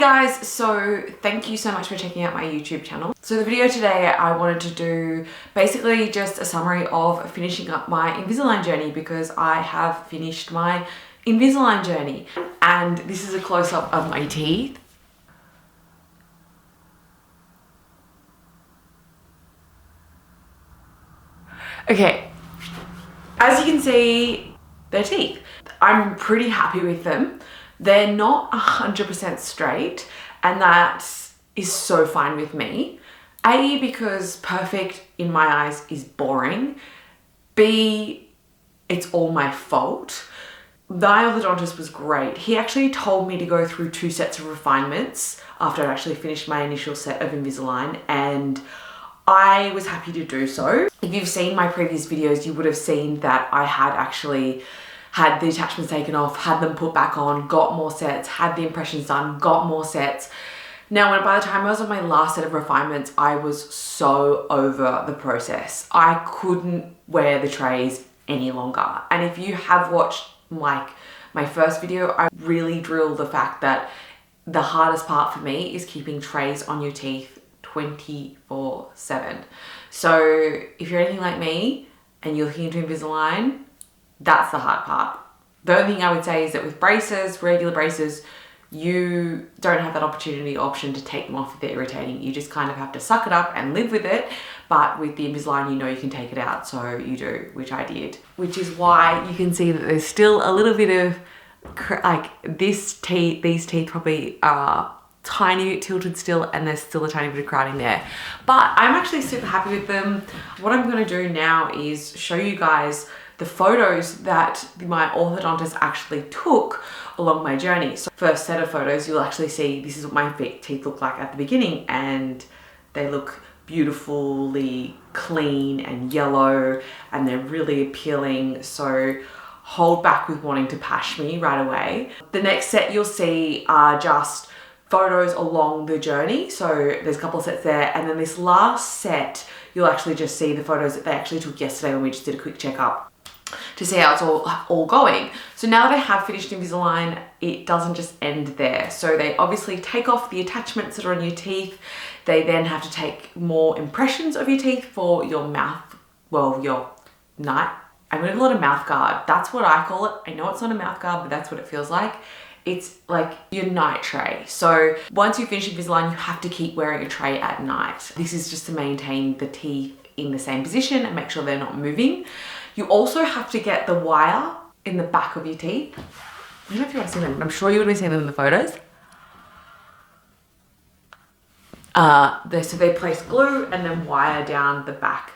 guys, so thank you so much for checking out my YouTube channel. So the video today I wanted to do basically just a summary of finishing up my Invisalign journey, because I have finished my Invisalign journey, and this is a close-up of my teeth. Okay, as you can see, they're teeth. I'm pretty happy with them. They're not 100% straight, and that is so fine with me. A, because perfect in my eyes is boring. B, it's all my fault. The orthodontist was great. He actually told me to go through 2 sets of refinements after I'd actually finished my initial set of Invisalign, and I was happy to do so. If you've seen my previous videos, you would have seen that I had actually had the attachments taken off, had them put back on, got more sets, had the impressions done, got more sets. Now, by the time I was on my last set of refinements, I was so over the process. I couldn't wear the trays any longer. And if you have watched like my first video, I really drill the fact that the hardest part for me is keeping trays on your teeth 24/7. So if you're anything like me and you're looking into Invisalign, that's the hard part. The only thing I would say is that with braces, regular braces, you don't have that option to take them off if they're irritating. You just kind of have to suck it up and live with it. But with the Invisalign, you know you can take it out, so you do, which I did. Which is why you can see that there's still a little bit of, like, these teeth probably are tiny bit tilted still, and there's still a tiny bit of crowding there. But I'm actually super happy with them. What I'm gonna do now is show you guys the photos that my orthodontist actually took along my journey. So first set of photos, you'll actually see this is what my teeth look like at the beginning, and they look beautifully clean and yellow, and they're really appealing. So hold back with wanting to pash me right away. The next set you'll see are just photos along the journey. So there's a couple of sets there, and then this last set, you'll actually just see the photos that they actually took yesterday when we just did a quick checkup to see how it's all going. So now that I have finished Invisalign, it doesn't just end there. So they obviously take off the attachments that are on your teeth. They then have to take more impressions of your teeth for your mouth, well, your night. I'm gonna call it a mouth guard. That's what I call it. I know it's not a mouth guard, but that's what it feels like. It's like your night tray. So once you finish Invisalign, you have to keep wearing a tray at night. This is just to maintain the teeth in the same position and make sure they're not moving. You also have to get the wire in the back of your teeth. I don't know if you want to see them, but I'm sure you would have seen them in the photos. So they place glue and then wire down the back,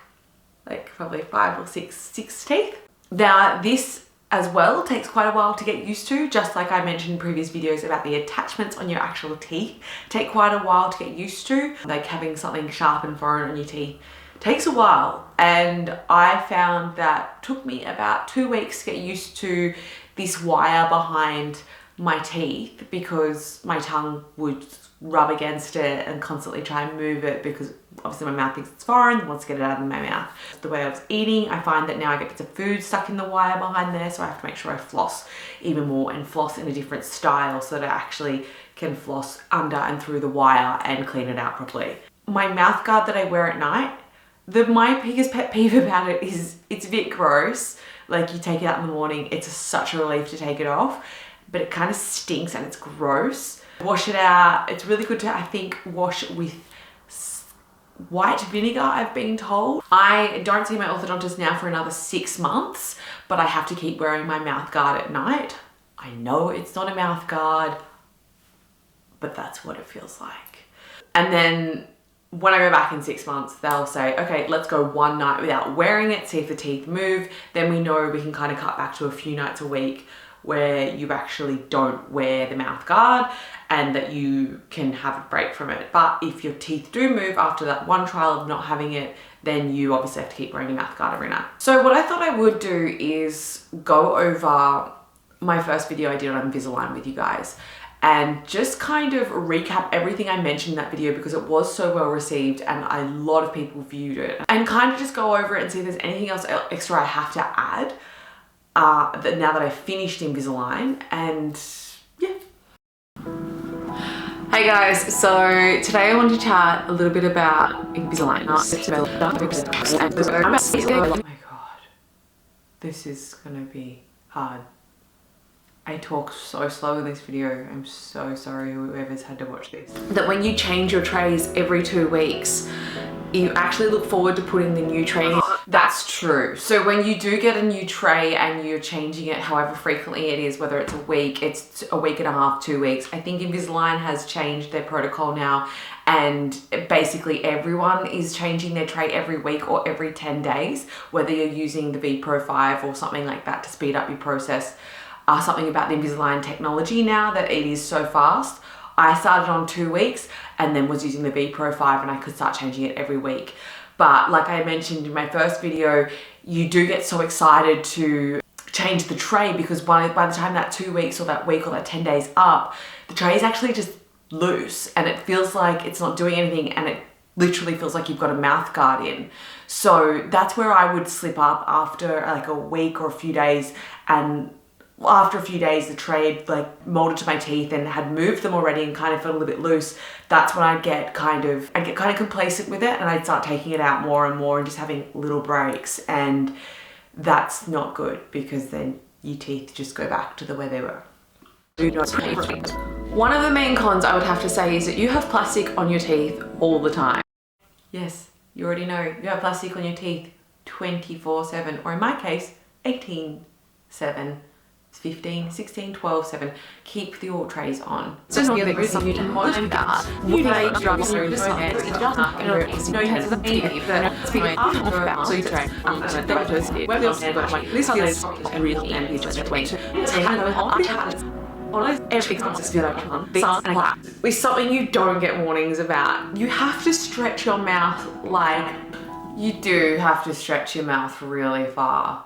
like probably 5 or 6 teeth. Now this as well takes quite a while to get used to, just like I mentioned in previous videos about the attachments on your actual teeth take quite a while to get used to. Like having something sharp and foreign on your teeth takes a while, and I found that took me about 2 weeks to get used to this wire behind my teeth, because my tongue would rub against it and constantly try and move it, because obviously my mouth thinks it's foreign and wants to get it out of my mouth. The way I was eating, I find that now I get bits of food stuck in the wire behind there, so I have to make sure I floss even more and floss in a different style so that I actually can floss under and through the wire and clean it out properly. My mouth guard that I wear at night, my biggest pet peeve about it is it's a bit gross. Like, you take it out in the morning, it's such a relief to take it off, but it kind of stinks and it's gross. Wash it out. It's really good to, I think, wash with white vinegar, I've been told. I don't see my orthodontist now for another 6 months, but I have to keep wearing my mouth guard at night. I know it's not a mouth guard, but that's what it feels like. And then when I go back in 6 months, they'll say, okay, let's go 1 night without wearing it, see if the teeth move. Then we know we can kind of cut back to a few nights a week where you actually don't wear the mouth guard and that you can have a break from it. But if your teeth do move after that 1 trial of not having it, then you obviously have to keep wearing your mouth guard every night. So what I thought I would do is go over my first video I did on Invisalign with you guys, and just kind of recap everything I mentioned in that video, because it was so well received and a lot of people viewed it, and kind of just go over it and see if there's anything else extra I have to add now that I've finished Invisalign. And yeah. Hey guys, so today I want to chat a little bit about Invisalign. Oh my god, this is gonna be hard. I talk so slow in this video. I'm so sorry whoever's had to watch this. That when you change your trays every 2 weeks, you actually look forward to putting the new tray in. That's true. So when you do get a new tray and you're changing it however frequently it is, whether it's a week, it's a week and a half, 2 weeks, I think Invisalign has changed their protocol now, and basically everyone is changing their tray every week or every 10 days, whether you're using the V Pro 5 or something like that to speed up your process. Something about the Invisalign technology now that it is so fast. I started on 2 weeks and then was using the V Pro 5 and I could start changing it every week. But like I mentioned in my first video, you do get so excited to change the tray because by the time that 2 weeks or that week or that 10 days up, the tray is actually just loose and it feels like it's not doing anything and it literally feels like you've got a mouth guard in. So that's where I would slip up after like a week or a few days, and after a few days the tray had like molded to my teeth and had moved them already and kind of felt a little bit loose. That's when I'd get kind of complacent with it and I'd start taking it out more and more and just having little breaks, and that's not good because then your teeth just go back to the way they were. One of the main cons I would have to say is that you have plastic on your teeth all the time. Yes, you already know, you have plastic on your teeth 24/7, or in my case 18/7. 15, 16, 12, 7. Keep the all trays on. So it's not the reason you can watch that. You need to drop through this one. It's just not going to be no, you have to be but speak after about so you try. This is really ambitious way to take it's something you don't get warnings about. You have to stretch your mouth, like you do have to stretch your mouth really far.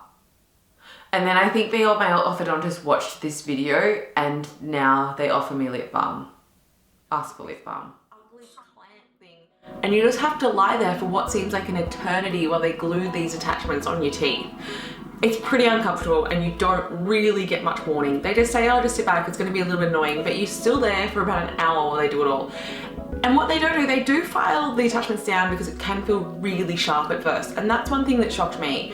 And then I think my orthodontist watched this video and now they offer me lip balm. Ask for lip balm. And you just have to lie there for what seems like an eternity while they glue these attachments on your teeth. It's pretty uncomfortable and you don't really get much warning. They just say, oh, just sit back, it's gonna be a little bit annoying, but you're still there for about an hour while they do it all. And what they don't do, they do file the attachments down because it can feel really sharp at first. And that's one thing that shocked me.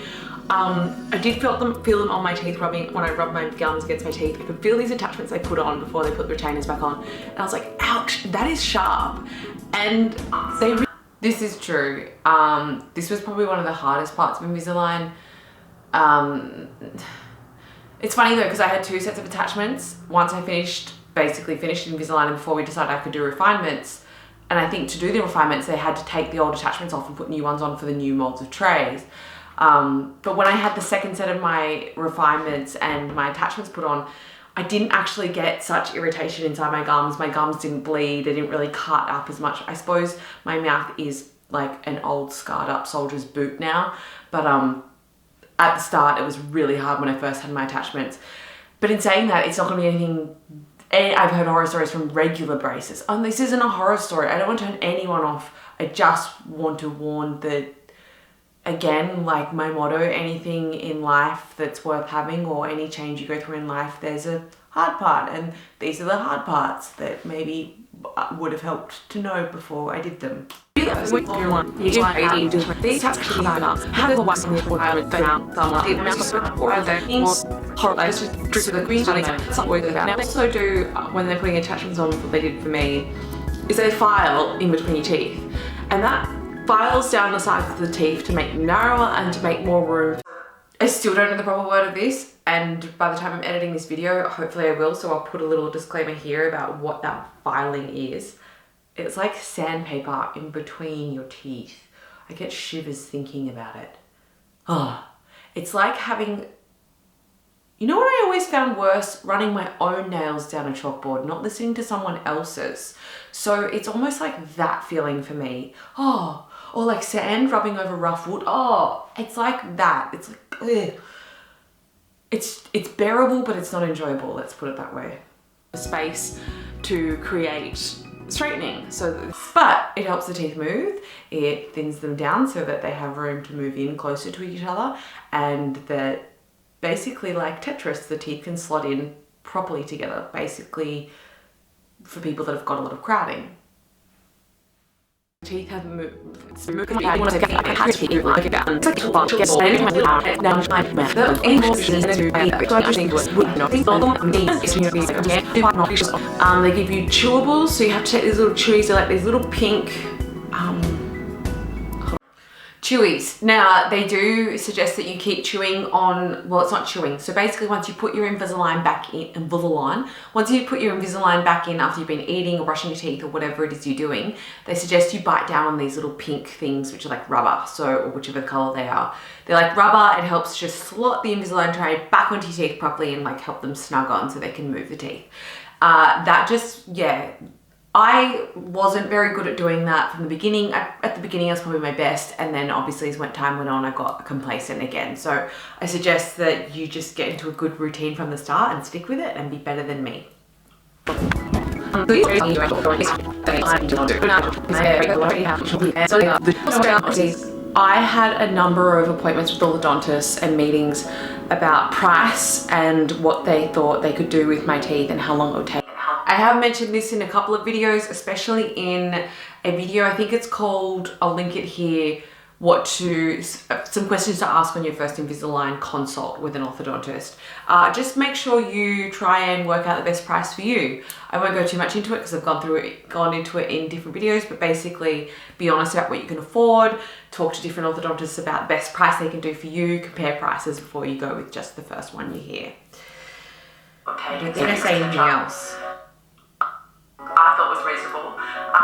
I did feel them on my teeth rubbing, when I rubbed my gums against my teeth. I could feel these attachments they put on before they put the retainers back on. And I was like, ouch, that is sharp. And this is true. This was probably one of the hardest parts of Invisalign. It's funny though, because I had 2 sets of attachments. Once I basically finished Invisalign, and before we decided I could do refinements. And I think to do the refinements, they had to take the old attachments off and put new ones on for the new molds of trays. But when I had the second set of my refinements and my attachments put on, I didn't actually get such irritation inside my gums. My gums didn't bleed. They didn't really cut up as much. I suppose my mouth is like an old scarred up soldier's boot now. But at the start, it was really hard when I first had my attachments. But in saying that, it's not going to be anything. I've heard horror stories from regular braces. This isn't a horror story. I don't want to turn anyone off. I just want to warn that, again, like my motto, anything in life that's worth having or any change you go through in life, there's a hard part, and these are the hard parts that maybe would have helped to know before I did them. Also do, when they're putting attachments on, what they did for me is they file in between your teeth, and that files down the sides of the teeth to make them narrower and to make more room. I still don't know the proper word of this, and by the time I'm editing this video, hopefully I will, so I'll put a little disclaimer here about what that filing is. It's like sandpaper in between your teeth. I get shivers thinking about it. Oh, it's like having, you know what I always found worse? Running my own nails down a chalkboard, not listening to someone else's. So it's almost like that feeling for me. Oh, or like sand rubbing over rough wood. Oh, it's like that. It's like, ugh. It's bearable, but it's not enjoyable. Let's put it that way. A space to create straightening. But it helps the teeth move. It thins them down so that they have room to move in closer to each other, and that basically, like Tetris, the teeth can slot in properly together. Basically, for people that have got a lot of crowding. Teeth have moved. They give you chewables, so you have to take these little chewies. They're like these little pink chewies. Now, they do suggest that you keep chewing on, well, it's not chewing. So basically, once you put your Invisalign back in, once you put your Invisalign back in after you've been eating or brushing your teeth or whatever it is you're doing, they suggest you bite down on these little pink things, which are like rubber, so, or whichever color they are. They're like rubber. It helps just slot the Invisalign tray back onto your teeth properly and like help them snug on so they can move the teeth. That just, yeah. I wasn't very good at doing that from the beginning. At the beginning, I was probably my best, and then obviously as time went on, I got complacent again. So I suggest that you just get into a good routine from the start and stick with it and be better than me. I had a number of appointments with orthodontists and meetings about price and what they thought they could do with my teeth and how long it would take. I have mentioned this in a couple of videos, especially in a video, I think it's called, I'll link it here, some questions to ask on your first Invisalign consult with an orthodontist. Just make sure you try and work out the best price for you. I won't go too much into it because I've gone into it in different videos, but basically be honest about what you can afford, talk to different orthodontists about the best price they can do for you, compare prices before you go with just the first one you hear. Okay, I don't think I say anything else. I thought was reasonable.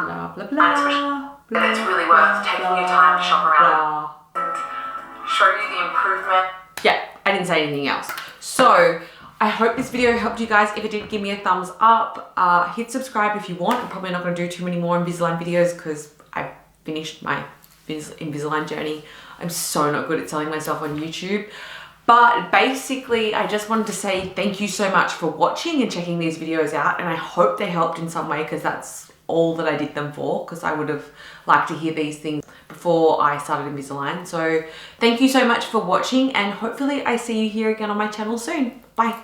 Blah, blah, blah, and it's really worth taking your time to shop around and show you the improvement. Yeah, I didn't say anything else. So I hope this video helped you guys. If it did, give me a thumbs up. Hit subscribe if you want. I'm probably not going to do too many more Invisalign videos because I finished my Invisalign journey. I'm so not good at selling myself on YouTube. But basically, I just wanted to say thank you so much for watching and checking these videos out. And I hope they helped in some way because that's all that I did them for, because I would have liked to hear these things before I started Invisalign. So thank you so much for watching, and hopefully I see you here again on my channel soon. Bye.